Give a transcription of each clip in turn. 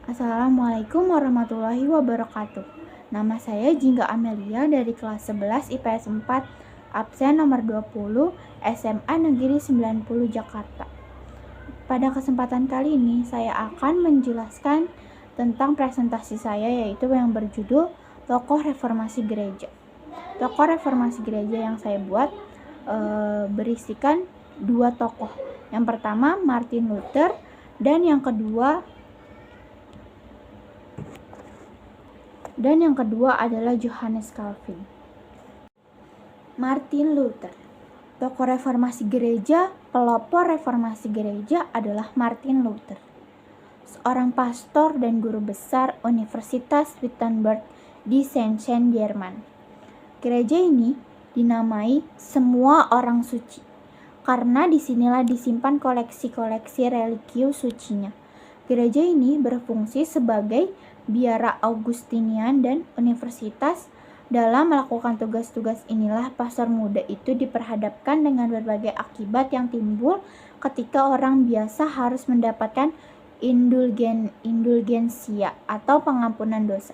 Assalamualaikum warahmatullahi wabarakatuh. Nama saya Jingga Amelia dari kelas 11 IPS 4, absen nomor 20, SMA Negeri 90 Jakarta. Pada kesempatan kali ini saya akan menjelaskan tentang presentasi saya, yaitu yang berjudul Tokoh Reformasi Gereja. Tokoh Reformasi Gereja yang saya buat berisikan dua tokoh. Yang pertama Martin Luther dan yang kedua adalah Johannes Calvin. Martin Luther, tokoh reformasi gereja, pelopor reformasi gereja adalah Martin Luther, seorang pastor dan guru besar Universitas Wittenberg di Shenzhen, Jerman. Gereja ini dinamai Semua Orang Suci, karena disinilah disimpan koleksi-koleksi religius sucinya. Gereja ini berfungsi sebagai biara Augustinian dan universitas. Dalam melakukan tugas-tugas inilah pastor muda itu diperhadapkan dengan berbagai akibat yang timbul ketika orang biasa harus mendapatkan indulgensia atau pengampunan dosa.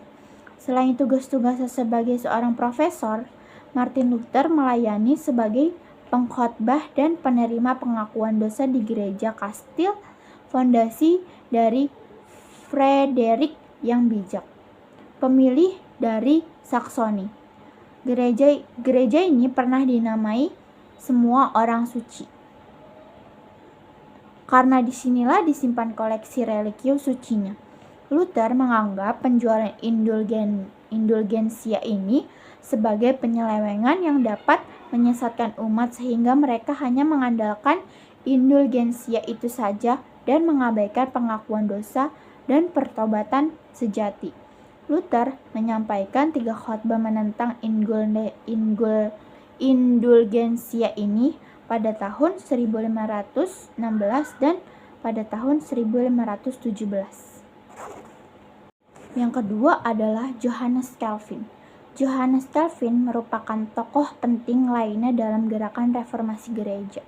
Selain tugas-tugasnya sebagai seorang profesor, Martin Luther melayani sebagai pengkhotbah dan penerima pengakuan dosa di gereja Kastil, fondasi dari Frederick yang bijak, pemilih dari Saksoni. Gereja ini pernah dinamai Semua Orang Suci, karena disinilah disimpan koleksi religius sucinya. Luther menganggap penjualan indulgensia ini sebagai penyelewengan yang dapat menyesatkan umat, sehingga mereka hanya mengandalkan indulgensia itu saja dan mengabaikan pengakuan dosa dan pertobatan sejati. Luther menyampaikan 3 khotbah menentang indulgensia ini pada tahun 1516 dan pada tahun 1517. Yang kedua adalah Johannes Calvin. Johannes Calvin merupakan tokoh penting lainnya dalam gerakan reformasi gereja.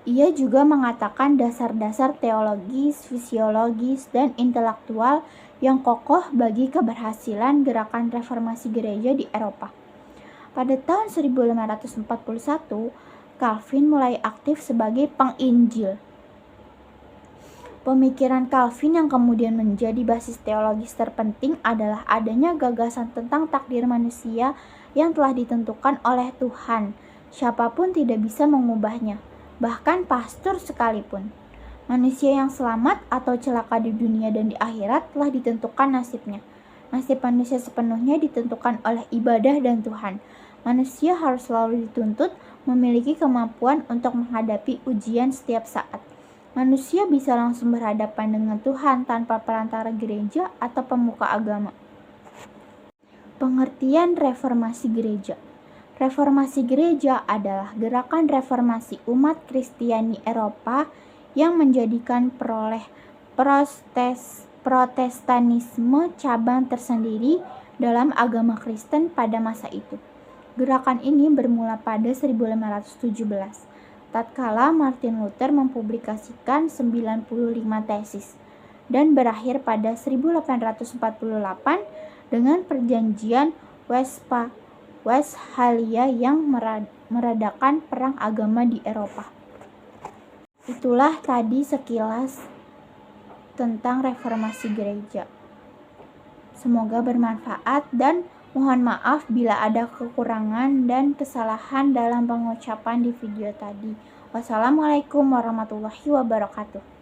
Ia juga mengatakan dasar-dasar teologis, fisiologis, dan intelektual yang kokoh bagi keberhasilan gerakan reformasi gereja di Eropa. Pada tahun 1541, Calvin mulai aktif sebagai penginjil. Pemikiran Calvin yang kemudian menjadi basis teologis terpenting adalah adanya gagasan tentang takdir manusia yang telah ditentukan oleh Tuhan. Siapapun tidak bisa mengubahnya, bahkan pastor sekalipun. Manusia yang selamat atau celaka di dunia dan di akhirat telah ditentukan nasibnya. Nasib manusia sepenuhnya ditentukan oleh ibadah dan Tuhan. Manusia harus selalu dituntut memiliki kemampuan untuk menghadapi ujian setiap saat. Manusia bisa langsung berhadapan dengan Tuhan tanpa perantara gereja atau pemuka agama. Pengertian reformasi gereja. Reformasi gereja adalah gerakan reformasi umat Kristiani Eropa yang menjadikan Protestanisme cabang tersendiri dalam agama Kristen pada masa itu. Gerakan ini bermula pada 1517, tatkala Martin Luther mempublikasikan 95 tesis, dan berakhir pada 1848 dengan perjanjian Westphalia yang meredakan perang agama di Eropa. Itulah tadi sekilas tentang reformasi gereja. Semoga bermanfaat dan mohon maaf bila ada kekurangan dan kesalahan dalam pengucapan di video tadi. Wassalamualaikum warahmatullahi wabarakatuh.